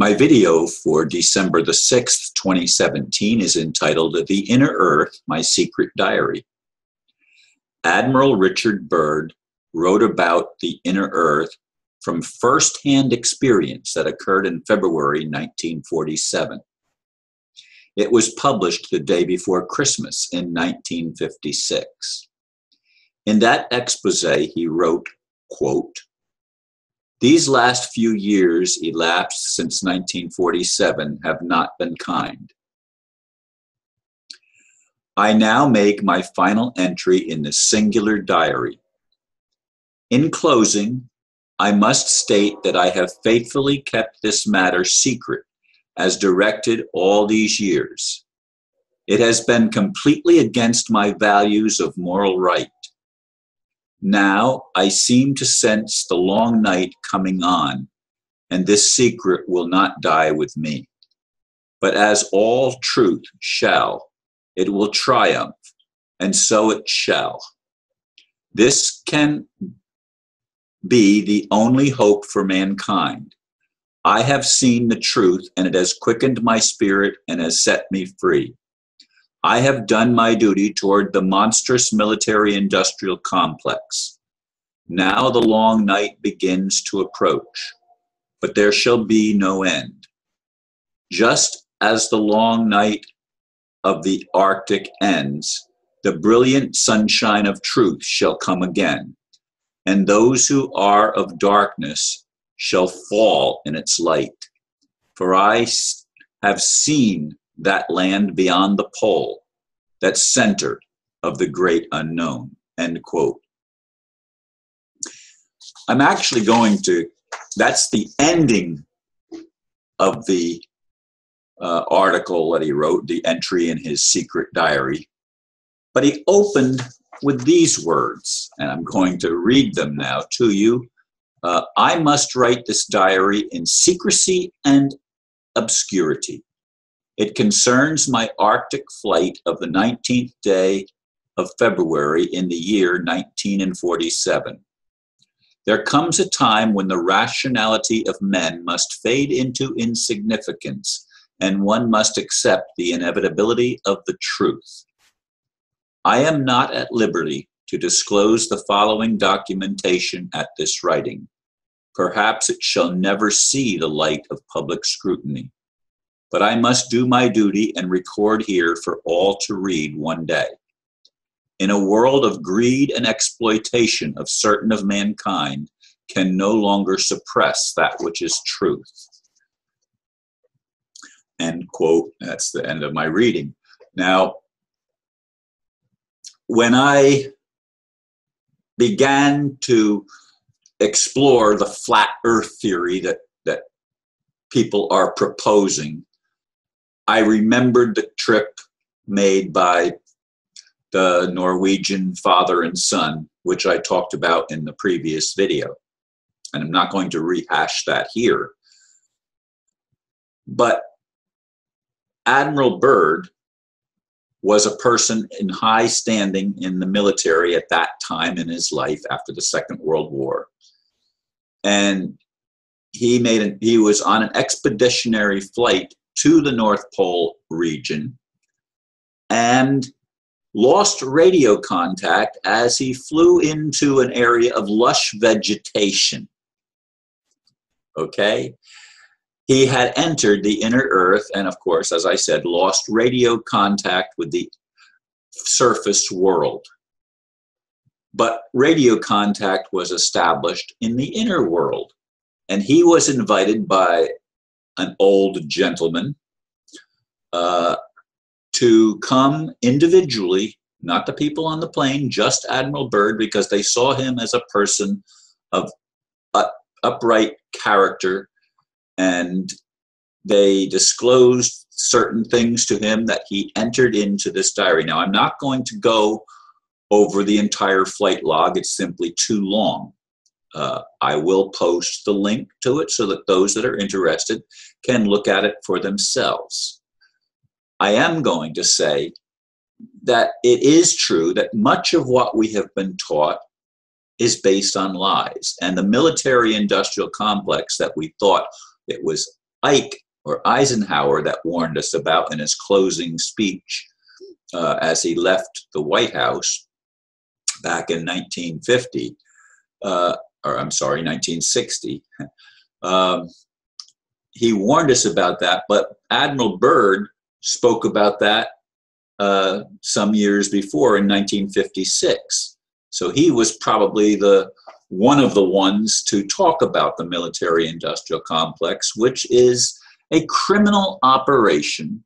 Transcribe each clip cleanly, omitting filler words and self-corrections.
My video for December the 6th, 2017 is entitled The Inner Earth, My Secret Diary. Admiral Richard Byrd wrote about the inner earth from first-hand experience that occurred in February 1947. It was published the day before Christmas in 1956. In that expose, he wrote, quote, "These last few years elapsed since 1947 have not been kind. I now make my final entry in the singular diary. In closing, I must state that I have faithfully kept this matter secret as directed all these years. It has been completely against my values of moral right. Now I seem to sense the long night coming on, and this secret will not die with me. But as all truth shall, it will triumph, and so it shall. This can be the only hope for mankind. I have seen the truth, and it has quickened my spirit and has set me free. I have done my duty toward the monstrous military-industrial complex. Now the long night begins to approach, but there shall be no end. Just as the long night of the Arctic ends, the brilliant sunshine of truth shall come again, and those who are of darkness shall fall in its light. For I have seen that land beyond the pole, that center of the great unknown," end quote. I'm actually going to, that's the ending of the article that he wrote, the entry in his secret diary. But he opened with these words, and I'm going to read them now to you. I must write this diary in secrecy and obscurity. It concerns my Arctic flight of the 19th day of February in the year 1947. There comes a time when the rationality of men must fade into insignificance, and one must accept the inevitability of the truth. I am not at liberty to disclose the following documentation at this writing. Perhaps it shall never see the light of public scrutiny. But I must do my duty and record here for all to read one day. In a world of greed and exploitation of certain of mankind can no longer suppress that which is truth. End quote. That's the end of my reading. Now, when I began to explore the flat earth theory that people are proposing, I remembered the trip made by the Norwegian father and son, which I talked about in the previous video. And I'm not going to rehash that here. But Admiral Byrd was a person in high standing in the military at that time in his life after the Second World War. And he was on an expeditionary flight to the North Pole region and lost radio contact as he flew into an area of lush vegetation. Okay? He had entered the inner earth and, of course, as I said, lost radio contact with the surface world. But radio contact was established in the inner world. And he was invited by an old gentleman to come individually, not the people on the plane, just Admiral Byrd, because they saw him as a person of upright character, and they disclosed certain things to him that he entered into this diary. Now, I'm not going to go over the entire flight log. It's simply too long. I will post the link to it so that those that are interested can look at it for themselves. I am going to say that it is true that much of what we have been taught is based on lies. And the military-industrial complex that we thought it was Ike or Eisenhower that warned us about in his closing speech as he left the White House back in 1950, or I'm sorry, 1960. He warned us about that, but Admiral Byrd spoke about that some years before in 1956. So he was probably one of the ones to talk about the military-industrial complex, which is a criminal operation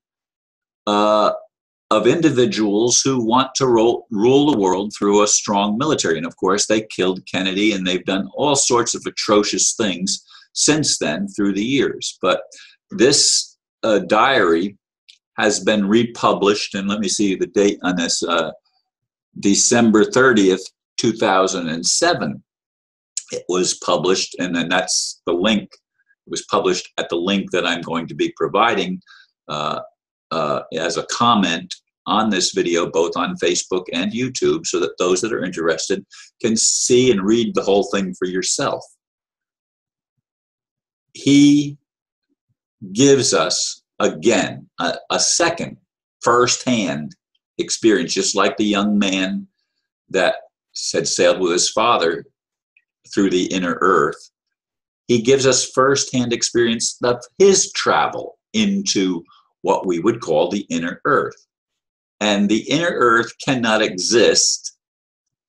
of individuals who want to rule the world through a strong military. And of course, they killed Kennedy, and they've done all sorts of atrocious things since then through the years. But this diary has been republished, and let me see the date on this, December 30th, 2007. It was published, and then that's the link. It was published at the link that I'm going to be providing as a comment on this video, both on Facebook and YouTube, so that those that are interested can see and read the whole thing for yourself. He gives us, again, a second, first-hand experience, just like the young man that had sailed with his father through the inner earth. He gives us first-hand experience of his travel into what we would call the inner earth. And the inner earth cannot exist.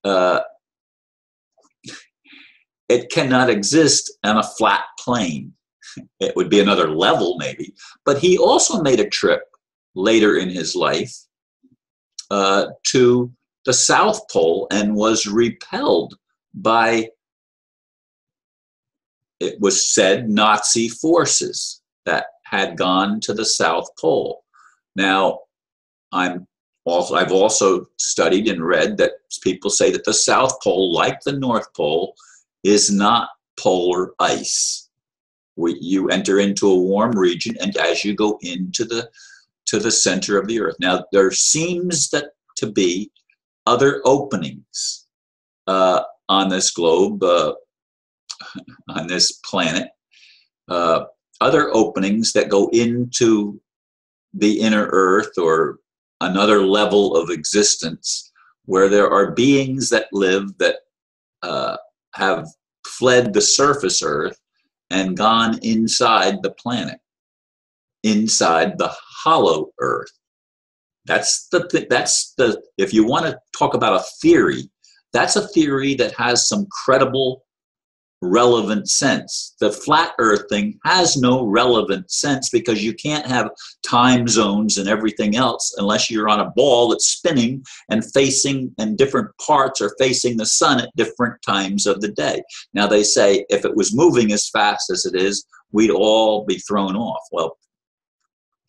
It cannot exist on a flat plane. It would be another level maybe. But he also made a trip later in his life to the South Pole and was repelled by, it was said, Nazi forces that had gone to the South Pole. Now, I've also studied and read that people say that the South Pole, like the North Pole, is not polar ice. You enter into a warm region, and as you go into the center of the earth. Now, there seems to be other openings on this globe, on this planet, other openings that go into the inner earth or another level of existence, where there are beings that live that have fled the surface earth and gone inside the planet, inside the hollow earth. That's the if you want to talk about a theory, that's a theory that has some credible, relevant sense. The flat earth thing has no relevant sense because you can't have time zones and everything else unless you're on a ball that's spinning and facing, and different parts are facing the sun at different times of the day. Now they say if it was moving as fast as it is, we'd all be thrown off. Well,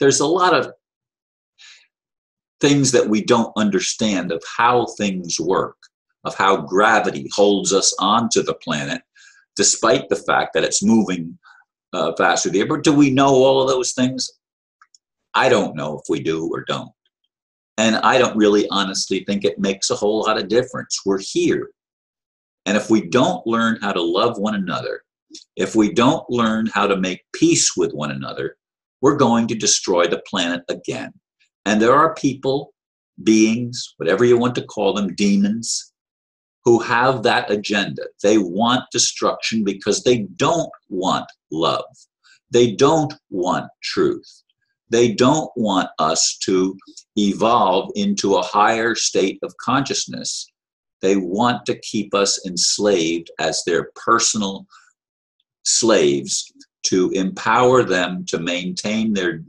there's a lot of things that we don't understand of how things work, of how gravity holds us onto the planet, despite the fact that it's moving faster than the air. But do we know all of those things? I don't know if we do or don't. And I don't really honestly think it makes a whole lot of difference. We're here. And if we don't learn how to love one another, if we don't learn how to make peace with one another, we're going to destroy the planet again. And there are people, beings, whatever you want to call them, demons, who have that agenda. They want destruction because they don't want love. They don't want truth. They don't want us to evolve into a higher state of consciousness. They want to keep us enslaved as their personal slaves, to empower them to maintain their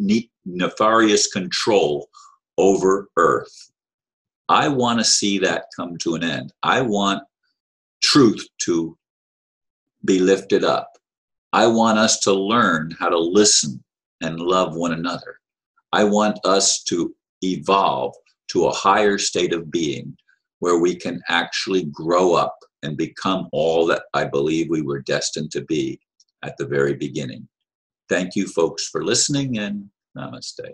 nefarious control over Earth. I want to see that come to an end. I want truth to be lifted up. I want us to learn how to listen and love one another. I want us to evolve to a higher state of being where we can actually grow up and become all that I believe we were destined to be at the very beginning. Thank you, folks, for listening, and namaste.